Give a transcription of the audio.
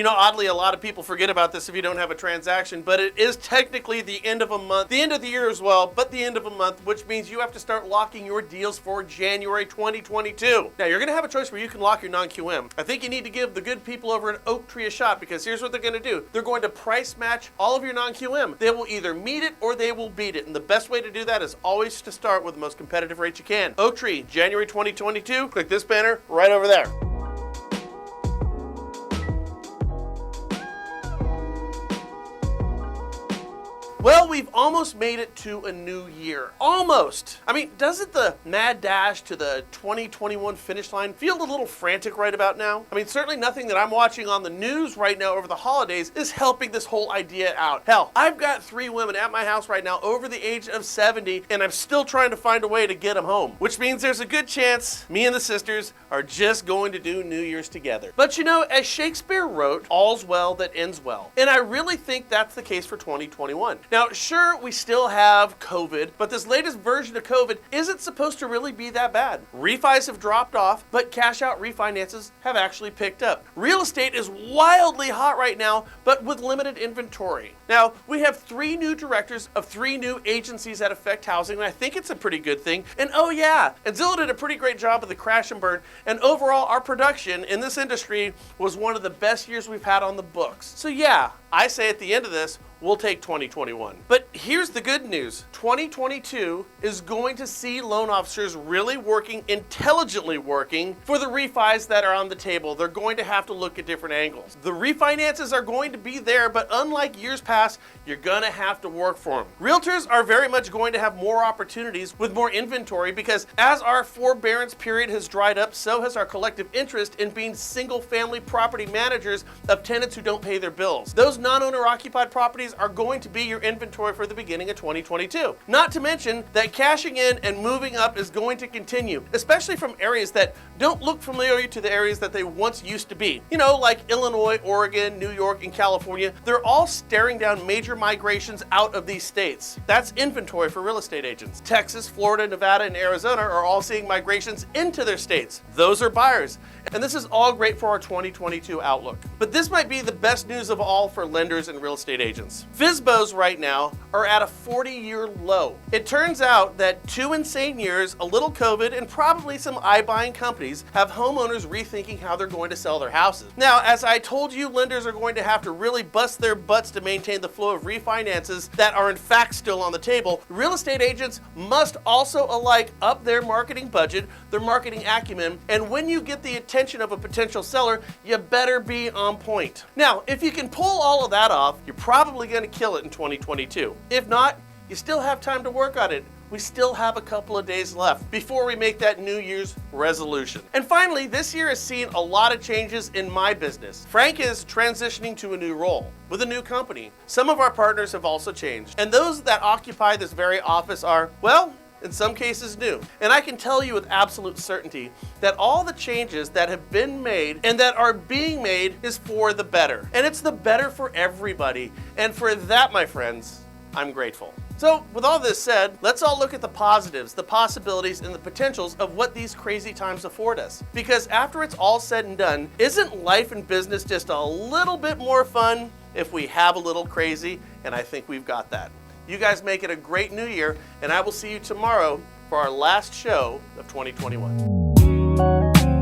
You know, oddly, a lot of people forget about this if you don't have a transaction, but it is technically the end of a month, the end of the year as well, but the end of a month, which means you have to start locking your deals for January 2022. Now, you're going to have a choice where you can lock your non-QM. I think you need to give the good people over at Oak Tree a shot, because here's what they're going to do. They're going to price match all of your non-QM. They will either meet it or they will beat it, and the best way to do that is always to start with the most competitive rate you can. Oak Tree, January 2022, click this banner right over there. Well, we've almost made it to a new year. Almost. I mean, doesn't the mad dash to the 2021 finish line feel a little frantic right about now? I mean, certainly nothing that I'm watching on the news right now over the holidays is helping this whole idea out. Hell, I've got 3 women at my house right now over the age of 70, and I'm still trying to find a way to get them home, which means there's a good chance me and the sisters are just going to do New Year's together. But you know, as Shakespeare wrote, all's well that ends well. And I really think that's the case for 2021. Now, sure, we still have COVID, but this latest version of COVID isn't supposed to really be that bad. Refis have dropped off, but cash out refinances have actually picked up. Real estate is wildly hot right now, but with limited inventory. Now, we have 3 new directors of 3 new agencies that affect housing, and I think it's a pretty good thing. And oh yeah, and Zillow did a pretty great job of the crash and burn, and overall our production in this industry was one of the best years we've had on the books. So yeah, I say at the end of this, we'll take 2021. But here's the good news. 2022 is going to see loan officers really working, intelligently working, for the refis that are on the table. They're going to have to look at different angles. The refinances are going to be there, but unlike years past, you're gonna have to work for them. Realtors are very much going to have more opportunities with more inventory, because as our forbearance period has dried up, so has our collective interest in being single-family property managers of tenants who don't pay their bills. Those non-owner occupied properties are going to be your inventory for the beginning of 2022. Not to mention that cashing in and moving up is going to continue, especially from areas that don't look familiar to the areas that they once used to be. You know, like Illinois, Oregon, New York, and California. They're all staring down major migrations out of these states. That's inventory for real estate agents. Texas, Florida, Nevada, and Arizona are all seeing migrations into their states. Those are buyers. And this is all great for our 2022 outlook. But this might be the best news of all for lenders and real estate agents. FSBOs right now are at a 40-year low. It turns out that 2 insane years, a little COVID, and probably some iBuying companies have homeowners rethinking how they're going to sell their houses. Now, as I told you, lenders are going to have to really bust their butts to maintain the flow of refinances that are in fact still on the table. Real estate agents must also alike up their marketing budget, their marketing acumen, and when you get the attention of a potential seller, you better be on point. Now, if you can pull all of that off, you're probably going to kill it in 2022. If not, you still have time to work on it. We still have a couple of days left before we make that New Year's resolution. And finally, this year has seen a lot of changes in my business. Frank is transitioning to a new role with a new company. Some of our partners have also changed, and those that occupy this very office are, well, in some cases new. And I can tell you with absolute certainty that all the changes that have been made and that are being made is for the better. And it's the better for everybody. And for that, my friends, I'm grateful. So with all this said, let's all look at the positives, the possibilities, and the potentials of what these crazy times afford us. Because after it's all said and done, isn't life and business just a little bit more fun if we have a little crazy? And I think we've got that. You guys make it a great new year, and I will see you tomorrow for our last show of 2021.